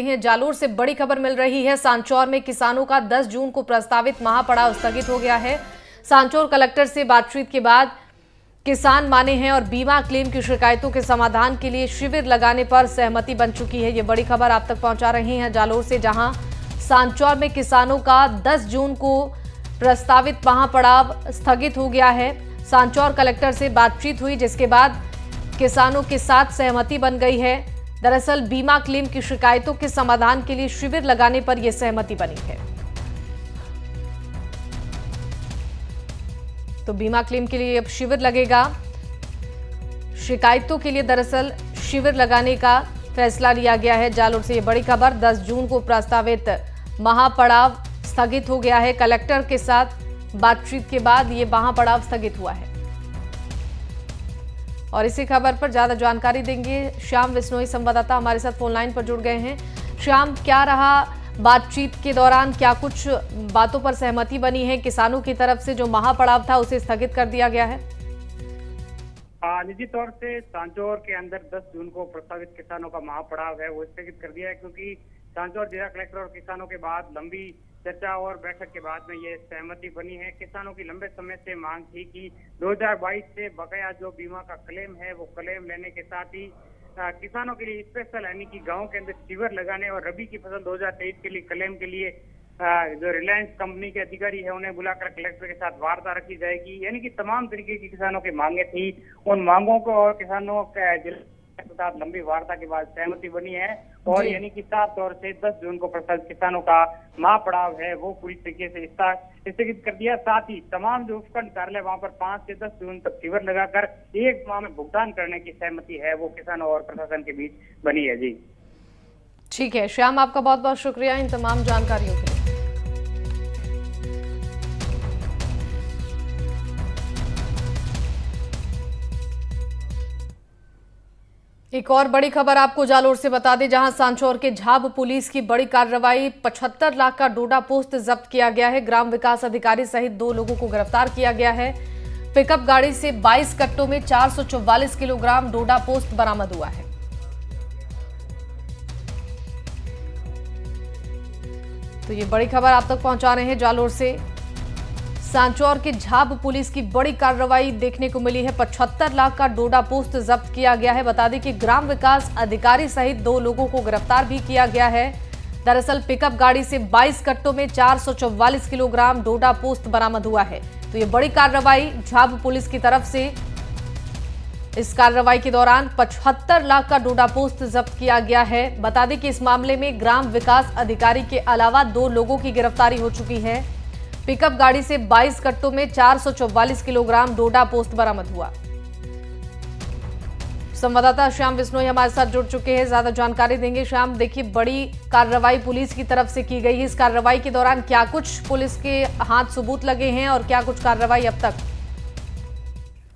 हैं जालोर से बड़ी खबर मिल रही है। सांचौर में किसानों का 10 जून को प्रस्तावित महापड़ाव स्थगित हो गया है। सांचौर कलेक्टर से बातचीत के बाद किसान माने हैं और बीमा क्लेम की शिकायतों के समाधान के लिए शिविर लगाने पर सहमति बन चुकी है। ये बड़ी खबर आप तक पहुंचा रही हैं जालोर से, जहां सांचौर में किसानों का 10 जून को प्रस्तावित महापड़ाव स्थगित हो गया है। सांचौर कलेक्टर से बातचीत हुई, जिसके बाद किसानों के साथ सहमति बन गई है। दरअसल बीमा क्लेम की शिकायतों के समाधान के लिए शिविर लगाने पर यह सहमति बनी है। तो बीमा क्लेम के लिए अब शिविर लगेगा। शिकायतों के लिए दरअसल शिविर लगाने का फैसला लिया गया है। जालोर से यह बड़ी खबर, 10 जून को प्रस्तावित महापड़ाव स्थगित हो गया है। कलेक्टर के साथ बातचीत के बाद यह महापड़ाव स्थगित हुआ है। और इसी खबर पर ज्यादा जानकारी देंगे श्याम विश्नोई संवाददाता हमारे साथ फोन लाइन पर जुड़ गए हैं। श्याम, क्या रहा बातचीत के दौरान, क्या कुछ बातों पर सहमति बनी है? किसानों की तरफ से जो महापड़ाव था उसे स्थगित कर दिया गया है। निजी तौर से सांचौर के अंदर 10 जून को प्रस्तावित किसानों का महापड़ाव है वो स्थगित कर दिया है, क्योंकि सांचौर जिला कलेक्टर और किसानों के बाद लंबी चर्चा और बैठक के बाद में ये सहमति बनी है। किसानों की लंबे समय से मांग थी कि 2022 से बकाया जो बीमा का क्लेम है वो क्लेम लेने के साथ ही किसानों के लिए स्पेशल यानी कि गांव के अंदर शिविर लगाने और रबी की फसल 2023 के लिए क्लेम के लिए जो रिलायंस कंपनी के अधिकारी है उन्हें बुलाकर कलेक्टर के साथ वार्ता रखी जाएगी। यानी कि तमाम तरीके की किसानों की मांगे थी। उन मांगों को और किसानों के साथ लंबी वार्ता के बाद सहमति बनी है और यानी कि साफ तौर से 10 जून को प्रस्तावित किसानों का महापड़ाव है वो पूरी तरीके से स्थगित कर दिया। साथ ही तमाम जो उपखंड कार्यालय वहां पर 5 से 10 जून तक शिविर लगाकर 1 माह में भुगतान करने की सहमति है वो किसानों और प्रशासन के बीच बनी है। जी ठीक है श्याम, आपका बहुत बहुत शुक्रिया इन तमाम जानकारियों के लिए। एक और बड़ी खबर आपको जालोर से बता दें, जहां सांचौर के झाब पुलिस की बड़ी कार्रवाई, 75 लाख का डोडा पोस्त जब्त किया गया है। ग्राम विकास अधिकारी सहित 2 लोगों को गिरफ्तार किया गया है। पिकअप गाड़ी से 22 कट्टों में 444 किलोग्राम डोडा पोस्त बरामद हुआ है। तो ये बड़ी खबर आप तक पहुंचा रहे हैं जालोर से। सांचौर के झाब पुलिस की बड़ी कार्रवाई देखने को मिली है। 75 लाख का डोडा पोस्त जब्त किया गया है। बता दें कि ग्राम विकास अधिकारी सहित 2 लोगों को गिरफ्तार भी किया गया है। दरअसल पिकअप गाड़ी से 22 कट्टों में 444 किलोग्राम डोडा पोस्त बरामद हुआ है। तो ये बड़ी कार्रवाई झाब पुलिस की तरफ से। इस कार्रवाई के दौरान 75 लाख का डोडा पोस्त जब्त किया गया है। बता दें कि इस मामले में ग्राम विकास अधिकारी के अलावा 2 लोगों की गिरफ्तारी हो चुकी है। पिकअप गाड़ी से 22 कट्टों में 444 किलोग्राम डोडा पोस्त बरामद हुआ। संवाददाता श्याम विश्नोई हमारे साथ जुड़ चुके हैं, ज्यादा जानकारी देंगे। श्याम, देखिए बड़ी कार्रवाई पुलिस की तरफ से की गई है। इस कार्रवाई के दौरान क्या कुछ पुलिस के हाथ सबूत लगे हैं और क्या कुछ कार्रवाई अब तक?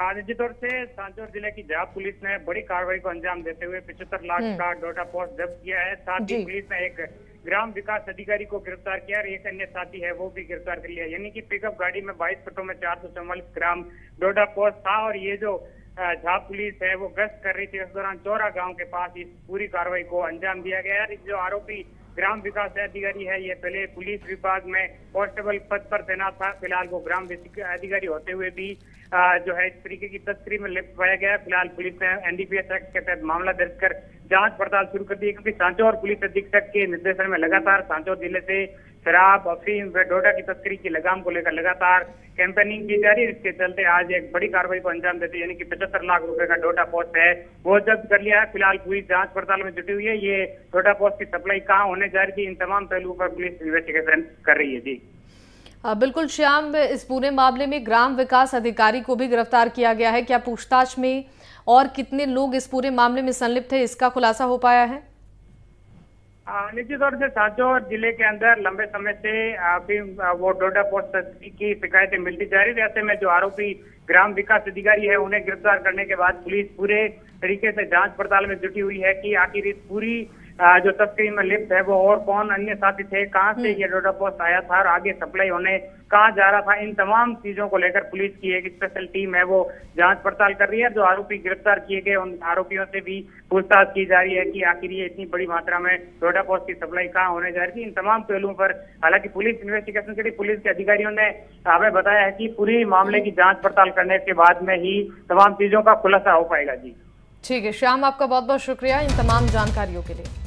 निश्चित तौर से सांचौर जिले की झाब पुलिस ने बड़ी कार्रवाई को अंजाम देते हुए 75 लाख का डोडा पोस्त जब्त किया है। साथ ही पुलिस ने एक ग्राम विकास अधिकारी को गिरफ्तार किया और एक अन्य साथी है वो भी गिरफ्तार कर लिया। यानी कि पिकअप गाड़ी में 22 कट्टों में 444 ग्राम डोडा पोस्त था और ये जो झाब पुलिस है वो गश्त कर रही थी। इस दौरान चौरा गांव के पास इस पूरी कार्रवाई को अंजाम दिया गया है। जो आरोपी ग्राम विकास अधिकारी है ये पहले पुलिस विभाग में कांस्टेबल पद पर तैनात था। फिलहाल वो ग्राम अधिकारी होते हुए भी जो है इस तरीके की तस्करी में लिप्त पाया गया। फिलहाल पुलिस ने NDPS एक्ट के तहत मामला दर्ज कर जांच पड़ताल शुरू कर दी है, क्योंकि सांचौर पुलिस अधीक्षक के निर्देशन में लगातार सांचौर जिले से शराब, अफीम व डोडा की तस्करी की लगाम को लेकर लगातार कैंपेनिंग की जा रही है। इसके चलते आज एक बड़ी कार्रवाई को अंजाम देते यानी कि 75 लाख रुपए का डोडा पोस्ट है वो जब्त कर लिया है। फिलहाल पुलिस जांच पड़ताल में जुटी हुई है। ये डोडा पोस्ट की सप्लाई कहाँ होने जा रही है, इन तमाम पहलुओं पर पुलिस इन्वेस्टिगेशन कर रही है। जी बिल्कुल श्याम, इस पूरे मामले में ग्राम विकास अधिकारी को भी गिरफ्तार किया गया है। क्या पूछताछ में और कितने लोग इस पूरे मामले में संलिप्त है, इसका खुलासा हो पाया है? निश्चित तौर से सांचौर जिले के अंदर लंबे समय से वो डोडा पोस्ट की शिकायतें मिलती जा रही थी। ऐसे में जो आरोपी ग्राम विकास अधिकारी है उन्हें गिरफ्तार करने के बाद पुलिस पूरे तरीके से जांच पड़ताल में जुटी हुई है कि आखिर इस पूरी जो तस्करी में लिप्त है वो और कौन अन्य साथी थे, कहाँ से ये डोडा पोस्ट आया था और आगे सप्लाई होने कहाँ जा रहा था, इन तमाम चीजों को लेकर पुलिस की एक स्पेशल टीम है वो जांच पड़ताल कर रही है। जो आरोपी गिरफ्तार किए गए उन आरोपियों से भी पूछताछ की जा रही है कि आखिर ये इतनी बड़ी मात्रा में डोडा पोस्ट की सप्लाई कहाँ होने जा रही थी। इन तमाम पहलुओं पर हालांकि पुलिस इन्वेस्टिगेशन के लिए पुलिस के अधिकारियों ने हमें बताया है कि पूरी मामले की जांच पड़ताल करने के बाद में ही तमाम चीजों का खुलासा हो पाएगा। जी ठीक है श्याम, आपका बहुत बहुत शुक्रिया इन तमाम जानकारियों के लिए।